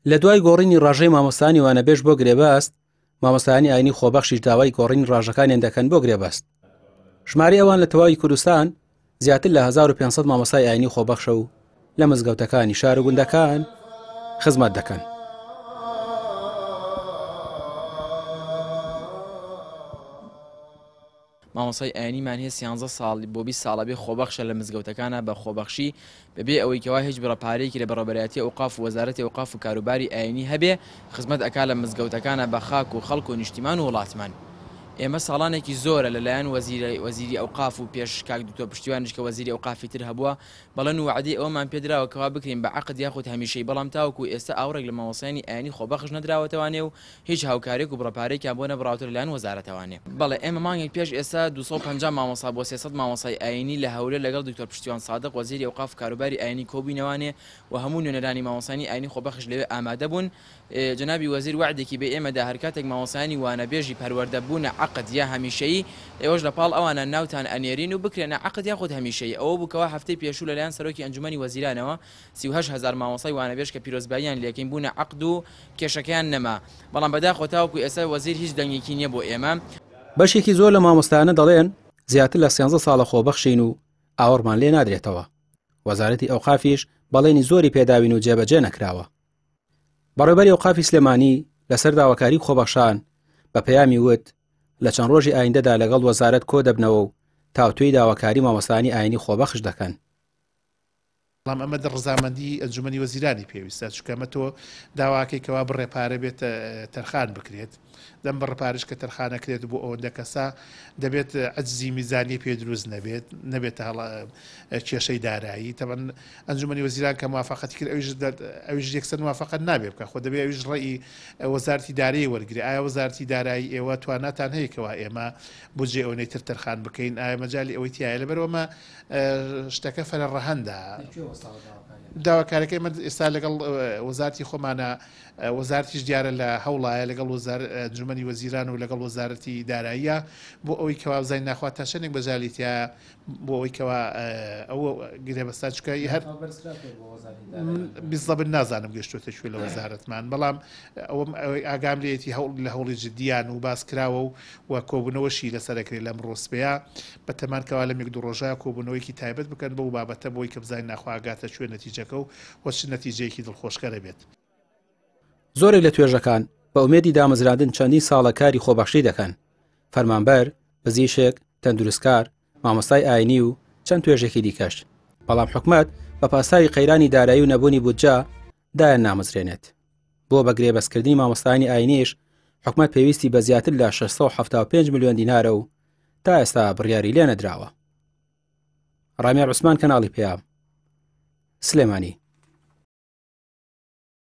لە دوای گۆڕینی ڕژەی مامۆستانی وانەبێژ بۆ گرێبەست، مامۆستایانی ئاینی خۆبەخشیش داوای گۆڕینی ڕژەکانیان دەکەن بۆ گرێبەست. ژمارەی ئەوان لە تەواوی کوردستان زیاتر لە 1500 مامۆستای ئاینی خۆبەخشە و لە مزگەوتەکانی شار و گوندەکان خزمەت دەکەن. مامۆستای ئاینیمان هەیە 13 ساڵ بۆ 20 ساڵە بێ خۆبەخشە لە مزگەوتەکانە بە خۆبەخشی بەبێ ئەوەی کەوا هیچ بڕەپارەیەکی لە بەڕێوەبەرایەتی ئەوقاف و وەزارەتی ئەوقاف و کاروباری ئاینی هەبێ خزمەت ئەکا لە مزگەوتەکانە بە خاک و خەڵک و نیشتیمان و وڵاتمان. ئێمە ساڵانێکی زۆرە لەلایەن وەزیری ئەوقاف و پێش کاک دکتۆر پشتیوانیش کە وەزیری ئەوقافی تر هەبووە بەڵێن وعدەی ئەومان پێدراوە کەوا بکرین بە عەقد یاخود هەمیشەی، بەڵام تاوەکو ئێستا ئاوڕێک لە مامۆستایانی ئاینی خۆبەخش نەدراوەتەوانێ و هیچ هاوکارێک و بڕەپارێکیان بۆ نەبڕاوتر لەلایەن وەزارەتەوانێ. بەڵێ ئێمە مانگێک پێش ئێستا 250 مامۆستا بۆ 300 مامۆستای ئاینی لە هەولێر لەگەڵ دکتۆر پشتیوان سادق وەزیری ئەوقاف و کاروباری ئاینی کۆبووینەوانێ و هەموو نوێنەرانی مامۆستایانی ئاینی خۆبەخش لەوێ ئامادە بوون. جنابی وەزیر وعدێکی بێ ئێمەدا هەر کاتێک مامۆستایانی وانەبێژی پەروەردەبوونە عەقد یا هەمیشەیی ئێوەش لەپاڵ ئەوانە ناوتان ئەنێرین و بکرێنە عەقد یاخود هەمیشەیی. ئەوە بووکەوە هەفتەی پێشوو لەلایەن سەرۆکی ئەنجومەنی وەزیرانەوە 38000 مامۆستای وانەبێژ کە پیرۆزباییان لێکین بوونە عەقد و کێشەکەیان نەما، بەڵام بەداخۆ تاوەکو ئێستا وەزیر هیچ دەنگێکی نییە بۆ ئێمە. بەشێکی زۆر لە مامۆستایانە دەڵێن زیاتر لە 13 ساڵە خۆبەخشین و ئاوەڕمان لێ نادرێتەوە. وەزارەتی ئەوقافیش بەڵێنی زۆری پێداوین و جێبەجێ نەکراوە. بەڕێوەبەری ئەوقافی سلێمانی لەسەر داواکاری خۆبەخشان بە پەیامی وت لە چەند ڕۆژی ئایندەدا لەگەڵ وەزارەت کۆ دەبنەوە و تاوتوێی داواکاری مامۆستایانی ئاینی خۆبەخش دەکەن. بەڵام ئەمە ڕزامەندی ئەنجومەنی وەزیرانی پێویستە، چونکە ئەمە تۆ داواکەیکەوا بڕێپارە بێت تەرخان بکرێت، دەم بڕێپارش کە تەرخانەکرێت بۆ ئەوەندە کەسا دەبێت عەجزی میزانی پێ دروست نەبێت کێشەی دارایی. تەمەن ئەنجومەنی وەزیران کە موافقەتی کرد ئەویش یەکسەر موافقەت نابێ بکە، خۆ دەبێت ئەویش ڕێی وەزارەتی دارایی وەرگری. ئایا وەزارەتی دارایی ئێوە تواناتان هەیەکەوە ئێمە بودجێ ئەوەی تر تەرخان بکەین؟ ئایا مەجالی ئەوەی تایە؟ لەبەرەوەمە شتەکە فەرەڕەهەندە. داواکارەکەی من ئێستا لەگەڵ وەزارەتی خۆمانە، وەزارەتیش دیارە لە هەوڵایە لەگەڵ ئەنجومەنی وەزیران و لەگەڵ وەزارەتی داراییە بۆ ئەوەی کەوا بزانین ناخوات تا شەنێک بەجالیتە بۆ ئەوەی کەوا ئەوە گرێبەستا چکایی هەر بیزڵە بن نازانم گەشتوتە کوێ لە وەزارەتمان، بەڵام ئاگام لێتی لە هەوڵی جدیان و باس کراوە و کۆبوونەوەشی لەسەرەکرێت لەم ڕۆسپەیە بە تەمانکەوا لە مێک دوو ڕۆژە کۆبوونەوەیکی تایبەت بکەن بەو بابەتە بۆی کە بزانین ناخواگاتە کوێ نەتیجەکە و وەچ نەتیجەیەکی دڵخۆشکەرە بێت. زۆرێک لە توێژەکان بە ئومێدی دامەزراندن چەندین ساڵە کاری خۆبەخشی دەکەن. فەرمانبەر، پزیشک، تەندروستکار، مامۆستای ئاینی و چەند توێژێکی دیکەش. بەڵام حکومەت بە پاسایی قەیرانی دارایی و نەبوونی بودجە دایان نامەزرێنێت. بۆ بەگرێبەستکردنی مامۆستایانی ئاینیش حکومەت پێویستی بە زیاتر لە 675 ملیۆن دینارە و تا ئێستا بڕیاری لێ نەدراوە. ڕامێر عوسمان، کەناڵی پێام، سلێمانی.